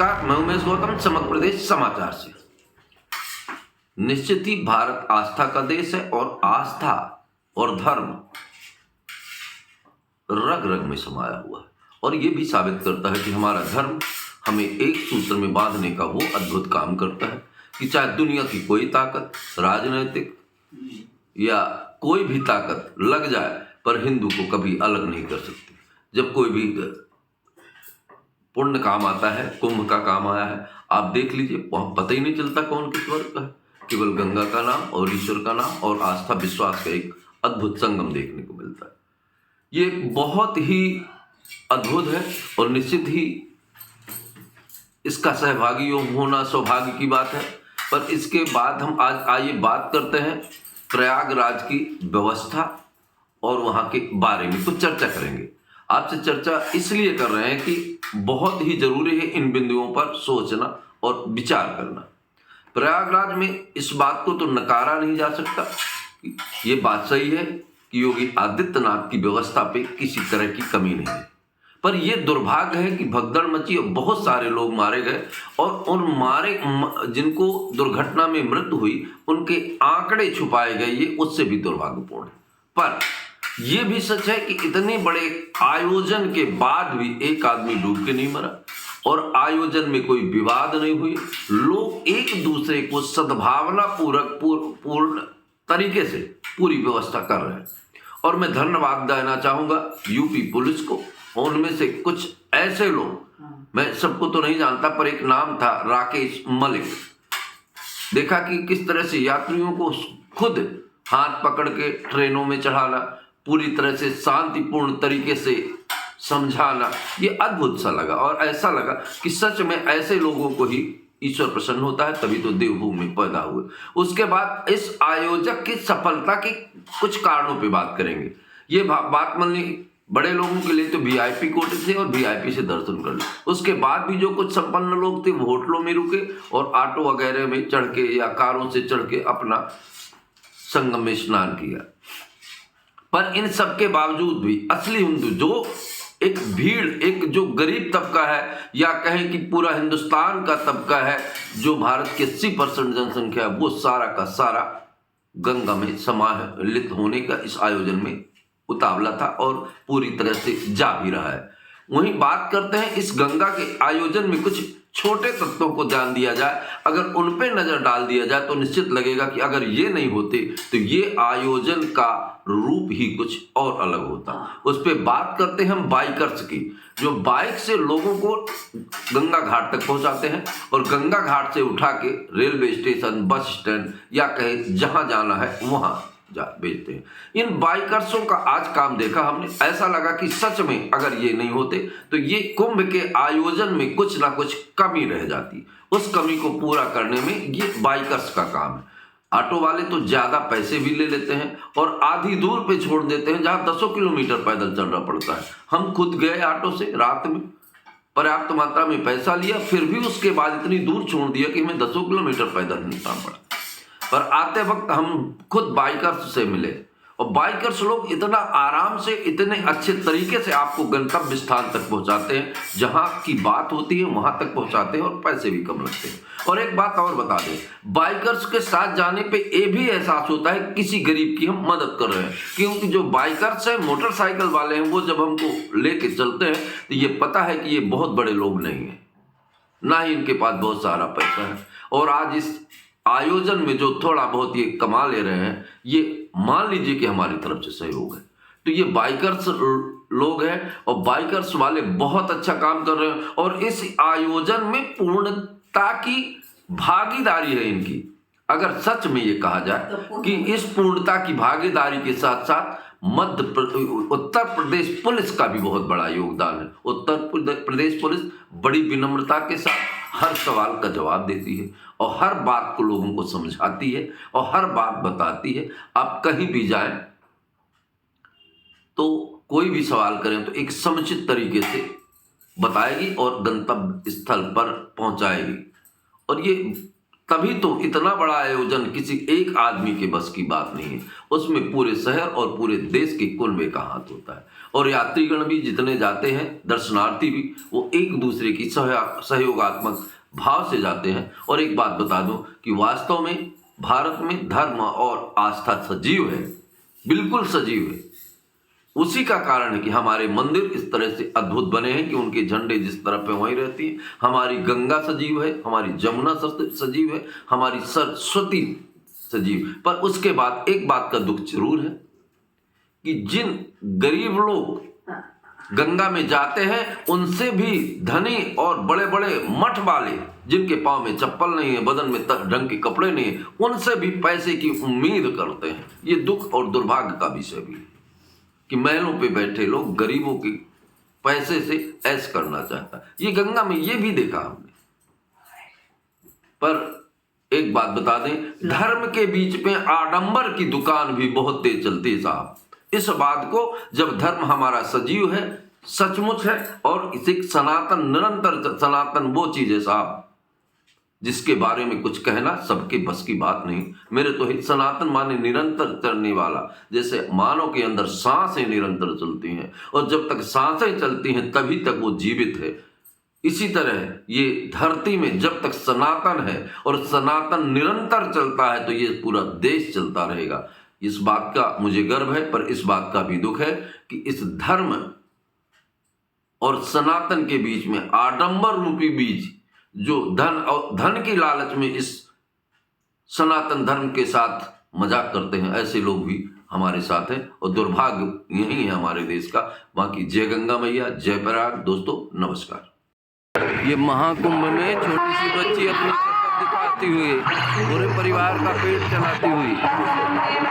नमस्कार, मैं उमेश गौतम, समग्र प्रदेश समाचार से। निश्चित ही भारत आस्था का देश है और आस्था और धर्म रग रग में समाया हुआ है और ये भी साबित करता है कि हमारा धर्म हमें एक सूत्र में बांधने का वो अद्भुत काम करता है कि चाहे दुनिया की कोई ताकत, राजनीतिक या कोई भी ताकत लग जाए, पर हिंदू को कभी अलग नहीं कर सकती। जब कोई भी पुण्य काम आता है, कुंभ का काम आया है, आप देख लीजिए, पता ही नहीं चलता कौन किस वर्ग का है। केवल गंगा का नाम और ईश्वर का नाम और आस्था विश्वास का एक अद्भुत संगम देखने को मिलता है। ये बहुत ही अद्भुत है और निश्चित ही इसका सहभागी होना सौभाग्य की बात है। पर इसके बाद हम आज आइए बात करते हैं प्रयागराज की व्यवस्था और वहाँ के बारे में कुछ चर्चा करेंगे। आपसे चर्चा इसलिए कर रहे हैं कि बहुत ही जरूरी है इन बिंदुओं पर सोचना और विचार करना। प्रयागराज में इस बात को तो नकारा नहीं जा सकता कि ये बात सही है कि योगी आदित्यनाथ की व्यवस्था पे किसी तरह की कमी नहीं है, पर यह दुर्भाग्य है कि भगदड़ मची और बहुत सारे लोग मारे गए और उन जिनको दुर्घटना में मृत्यु हुई उनके आंकड़े छुपाए गए, ये उससे भी दुर्भाग्यपूर्ण है। पर यह भी सच है कि इतने बड़े आयोजन के बाद भी एक आदमी डूब के नहीं मरा और आयोजन में कोई विवाद नहीं हुई। लोग एक दूसरे को सद्भावना पूर्ण तरीके से पूरी व्यवस्था कर रहे हैं और मैं धन्यवाद देना चाहूंगा यूपी पुलिस को। उनमें से कुछ ऐसे लोग, मैं सबको तो नहीं जानता, पर एक नाम था राकेश मलिक, देखा कि किस तरह से यात्रियों को खुद हाथ पकड़ के ट्रेनों में चढ़ाना, पूरी तरह से शांतिपूर्ण तरीके से समझाना, ये अद्भुत सा लगा और ऐसा लगा कि सच में ऐसे लोगों को ही ईश्वर प्रसन्न होता है, तभी तो देवभूमि में पैदा हुए। उसके बाद इस आयोजक की सफलता के कुछ कारणों पे बात करेंगे। ये बात माननी बड़े लोगों के लिए तो वीआईपी कोटे थे और वीआईपी से दर्शन कर ले। उसके बाद भी जो कुछ संपन्न लोग थे वो होटलों में रुके और ऑटो वगैरह में चढ़ के या कारों से चढ़ के अपना संगम में स्नान किया। पर इन सब के बावजूद भी असली हिंदू जो एक भीड़, एक जो गरीब तबका है या कहें कि पूरा हिंदुस्तान का तबका है, जो भारत के 80% जनसंख्या है, वो सारा का सारा गंगा में सम्मिलित होने का इस आयोजन में उतावला था और पूरी तरह से जा भी रहा है। वहीं बात करते हैं इस गंगा के आयोजन में कुछ छोटे तत्वों को ध्यान दिया जाए, अगर उन पे नजर डाल दिया जाए तो निश्चित लगेगा कि अगर ये नहीं होते तो ये आयोजन का रूप ही कुछ और अलग होता। उस पे बात करते हैं हम बाइकर्स की, जो बाइक से लोगों को गंगा घाट तक पहुंचाते हैं और गंगा घाट से उठा के रेलवे स्टेशन, बस स्टैंड या कहीं जहां जाना है वहां भेजते हैं। इन बाइकर्सों का आज काम देखा हमने, ऐसा लगा कि सच में अगर ये नहीं होते तो ये कुंभ के आयोजन में कुछ ना कुछ कमी रह जाती। उस कमी को पूरा करने में ये बाइकर्स का काम है। ऑटो वाले तो ज्यादा पैसे भी ले लेते हैं और आधी दूर पे छोड़ देते हैं जहां 10 किलोमीटर पैदल चलना पड़ता है। हम खुद गए ऑटो से, रात में पर्याप्त मात्रा में पैसा लिया, फिर भी उसके बाद इतनी दूर छोड़ दिया कि हमें 10 किलोमीटर पैदल निकलना पड़ा। पर आते वक्त हम खुद बाइकर्स से मिले और बाइकर्स लोग इतना आराम से, इतने अच्छे तरीके से आपको गंतव्य स्थान तक पहुंचाते हैं, जहां की बात होती है वहां तक पहुंचाते हैं और पैसे भी कम लगते हैं। और एक बात और बता दें, बाइकर्स के साथ जाने पे ये भी एहसास होता है किसी गरीब की हम मदद कर रहे हैं, क्योंकि जो बाइकर्स हैं, मोटरसाइकिल वाले हैं, वो जब हमको लेके चलते हैं तो ये पता है कि ये बहुत बड़े लोग नहीं है, ना ही इनके पास बहुत सारा पैसा है और आज इस आयोजन में जो थोड़ा बहुत ये कमा ले रहे हैं, ये मान लीजिए कि हमारी तरफ से सहयोग है। तो ये बाइकर्स लोग हैं और बाइकर्स वाले बहुत अच्छा काम कर रहे हैं और इस आयोजन में पूर्णता की भागीदारी है इनकी। अगर सच में ये कहा जाए कि इस पूर्णता की भागीदारी के साथ साथ उत्तर प्रदेश पुलिस का भी बहुत बड़ा योगदान है। उत्तर प्रदेश पुलिस बड़ी विनम्रता के साथ हर सवाल का जवाब देती है और हर बात को लोगों को समझाती है और हर बात बताती है। आप कहीं भी जाएं तो कोई भी सवाल करें तो एक समुचित तरीके से बताएगी और गंतव्य स्थल पर पहुंचाएगी। और ये तभी तो इतना बड़ा आयोजन किसी एक आदमी के बस की बात नहीं है, उसमें पूरे शहर और पूरे देश के कुनबे का हाथ होता है। और यात्रीगण भी जितने जाते हैं, दर्शनार्थी भी, वो एक दूसरे की सहयोगात्मक भाव से जाते हैं। और एक बात बता दूं कि वास्तव में भारत में धर्म और आस्था सजीव है, बिल्कुल सजीव है। उसी का कारण है कि हमारे मंदिर इस तरह से अद्भुत बने हैं कि उनके झंडे जिस तरफ पे वहीं रहती है। हमारी गंगा सजीव है, हमारी जमुना सजीव है, हमारी सरस्वती सजीव। पर उसके बाद एक बात का दुख जरूर है कि जिन गरीब लोग गंगा में जाते हैं, उनसे भी धनी और बड़े बड़े मठ वाले, जिनके पांव में चप्पल नहीं है, बदन में ढंग के कपड़े नहीं है, उनसे भी पैसे की उम्मीद करते हैं। ये दुख और दुर्भाग्य का विषय भी है कि महलों पे बैठे लोग गरीबों के पैसे से ऐश करना चाहता है। ये गंगा में ये भी देखा हमने। पर एक बात बता दें, धर्म के बीच में आडंबर की दुकान भी बहुत तेज चलती है साहब। इस बात को, जब धर्म हमारा सजीव है, सचमुच है, और इसे सनातन, निरंतर सनातन वो चीज है साहब जिसके बारे में कुछ कहना सबके बस की बात नहीं। मेरे तो हित सनातन माने निरंतर चलने वाला। जैसे मानव के अंदर सांसें निरंतर चलती हैं, और जब तक सांसें चलती हैं तभी तक वो जीवित है। इसी तरह ये धरती में जब तक सनातन है और सनातन निरंतर चलता है, तो ये पूरा देश चलता रहेगा। इस बात का मुझे गर्व है, पर इस बात का भी दुख है कि इस धर्म और सनातन के बीच में आडंबर रूपी बीज, जो धन और धन की लालच में इस सनातन धर्म के साथ मजाक करते हैं, ऐसे लोग भी हमारे साथ हैं। और दुर्भाग्य यही है हमारे देश का। बाकी जय गंगा मैया, जय प्रयाग। दोस्तों नमस्कार। ये महाकुंभ में छोटी सी बच्ची अपनी ताकत दिखाती हुई पूरे परिवार का पेट चलाती हुई